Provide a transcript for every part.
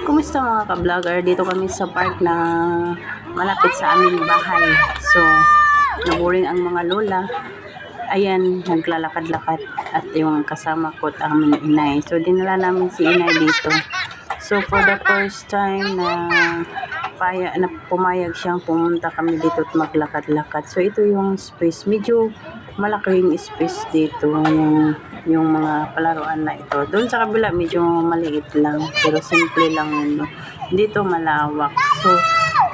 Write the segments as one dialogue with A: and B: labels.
A: Kumusta mga ka-vlogger? Dito kami sa park na malapit sa aming bahay. So, naboring ang mga lola. Ayan, naglalakad-lakad at yung kasama ko at aming inay. So, dinala namin si inay dito. So, for the first time na pumayag siyang pumunta kami dito at maglakad-lakad. So, ito yung space. Medyo malaking space dito. Yung mga palaruan na ito. Doon sa kabila, medyo maliit lang. Pero simple lang yun. Dito malawak. So,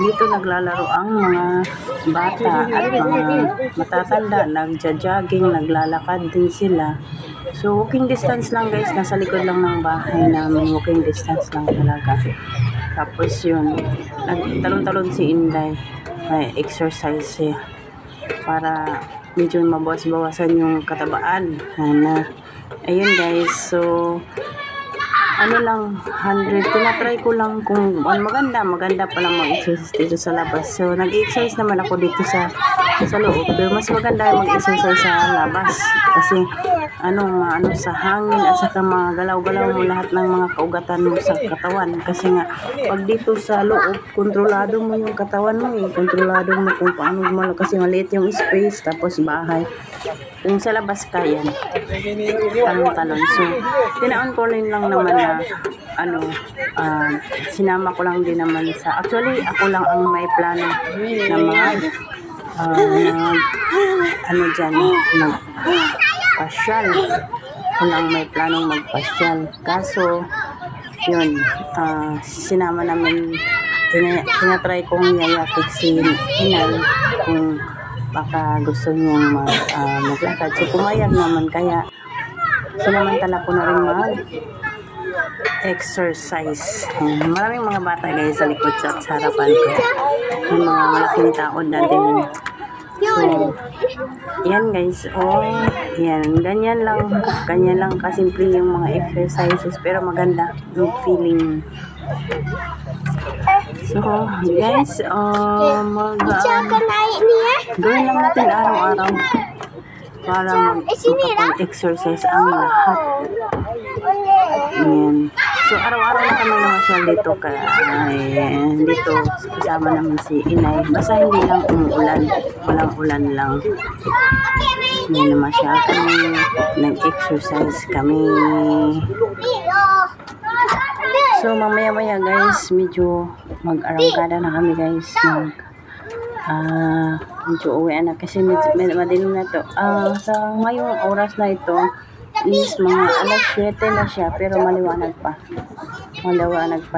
A: dito naglalaro ang mga bata at mga matatanda. Nagja-jogging, naglalakad din sila. So, walking distance lang guys. Nasa likod lang ng bahay namin. Walking distance lang talaga. Tapos yun, nagtalon-talon si Inday. May exercise siya. Para medyo mabawas-bawasan yung katabaan. Ayun guys, so ano lang, 100, tinatry ko lang kung maganda pa lang mag-exercise dito sa labas. So nag-exercise naman ako dito sa loob, pero mas maganda mag-exercise sa labas kasi ano sa hangin at saka mga galaw-galaw mo lahat ng mga kaugatan mo sa katawan. Kasi nga pag dito sa loob, kontrolado mo yung katawan mo, kontrolado mo kung paano mo, kasi maliit yung space, tapos bahay. Kung sa labas ka yan, talon-talon. So, tinaon ko rin lang naman na sinama ko lang din naman sa, actually ako lang ang may plano na mga magpasyal. Ako lang may planong magpasyal. Kaso yun, sinama namin, tinatry kong yayakit si inay kung baka gusto niyang maglakad. So, pumayag naman. Kaya, sinamantala ko na rin mag-exercise. Maraming mga bata guys sa likod sa harapan ko. May mga malaking taon na din. So, yan guys. Yan. Ganyan lang kasimple yung mga exercises. Pero maganda yung feeling. So, guys, gawin lang natin araw-araw para makapag-exercise ang lahat. Ayan. So, araw-araw na kami namasyal dito dito kasama namin si inay. Basta hindi lang umuulan. Walang ulan lang. Ayan, namasyal kami. Nag-exercise kami. So, mamaya-maya guys, medyo mag-arangkada na kami guys. Medyo uwi na kasi madilim na to. Sa ngayong oras na ito is mga alas 7 na siya, pero maliwanag pa.